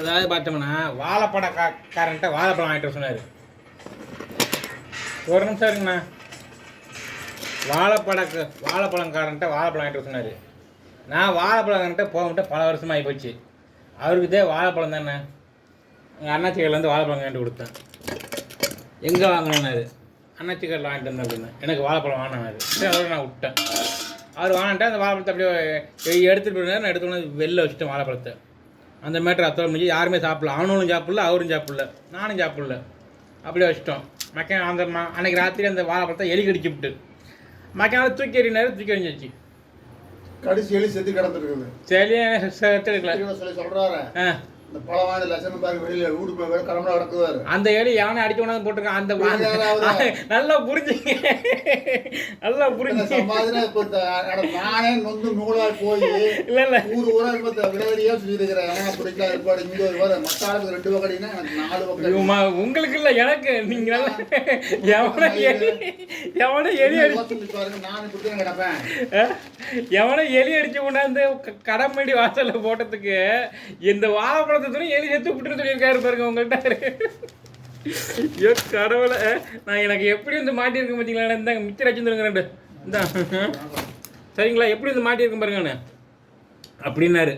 அதாவது பார்த்தோம்னா வாழைப்பழக்காரன்ட்ட வாழைப்பழம் வாங்கிட்டு சொன்னார். ஒரு நிமிஷம் இருக்குண்ணா. வாழைப்பழங்காரன்ட்ட வாழைப்பழம் வாங்கிட்டு சொன்னார். நான் வாழைப்பழம்கிட்ட போகவிட்டு பல வருஷமாக ஆகி போச்சு. அவருக்கு இதே வாழைப்பழம் தானே. எங்கள் அண்ணாச்சி கடையிலேருந்து வாழைப்பழம் வாங்கிட்டு கொடுத்தேன். எங்கே வாங்கினாரு? அண்ணாச்சி கடையில் வாங்கிட்டு வந்தேன் அப்படின்னு. எனக்கு வாழைப்பழம் வாங்கினாரு. சரி, அதோட நான் விட்டேன். அவர் வாங்கிட்டு அந்த வாழைப்பழத்தை அப்படியே எடுத்துகிட்டு போயிருந்தார். நான் எடுத்துக்கணும் வெளில வச்சுட்டேன் வாழைப்பழத்தை. அந்த மேட்டர் அத்தோட முடிஞ்சு யாருமே சாப்பிடல. அவனும் சாப்பிடல, அவரும் சாப்பிடல, நானும் சாப்பிடல. அப்படியே வச்சுட்டோம். மக்கள் அந்த அன்றைக்கி ராத்திரி அந்த வாழைப்பழத்தை எலி கடிச்சு விட்டு மக்கள் தூக்கி எறினாரு. தூக்கி எறிஞ்சாச்சு. கடிச்சு எலி செத்து கிடந்துருக்குது. சரியா செத்து எடுக்கல சொல்லி சொல்கிறாரு. இந்த பழமான லட்சணம் பாருங்க, வெளியில் வீடு போய் கிளம்புனா கிடக்குவாரு. அந்த எலி யானை அடிச்சு கொண்டாந்து போட்டிருக்கான். அந்த நல்லா புரிஞ்சுங்க, நல்லா புரிஞ்சு நானே நொந்து நூலாக போய் இல்லை இல்லை ஊரா விளையாடியா சொல்லியிருக்கிறேன். எவனா பிடிக்கல இருப்பாடு இங்கே வருவாரு. மற்ற ஆளுக்கு 2 வகடினா எனக்கு 4 வகை. உங்களுக்கு இல்லை, எனக்கு. நீங்க எவனை எலி அடிச்சு பாருங்க, நான் இப்படி தான் கிடப்பேன். எவனை எலி அடிச்சு கொண்டாந்து கடமேடி வாசல்ல போட்டதுக்கு இந்த வாழைப்பழத்தை எலி செத்து விட்டுன்னு சொல்லியிருக்காரு பாருங்க உங்கள்கிட்ட. ஐயோ கடவுளை, நான் எனக்கு எப்படி வந்து மாட்டியிருக்கேன் பார்த்தீங்களா? இந்தாங்க மிச்சர் வச்சுருங்க 2 இந்தா. சரிங்களா? எப்படி வந்து மாட்டியிருக்கேன் பாருங்கண்ணே அப்படின்னாரு.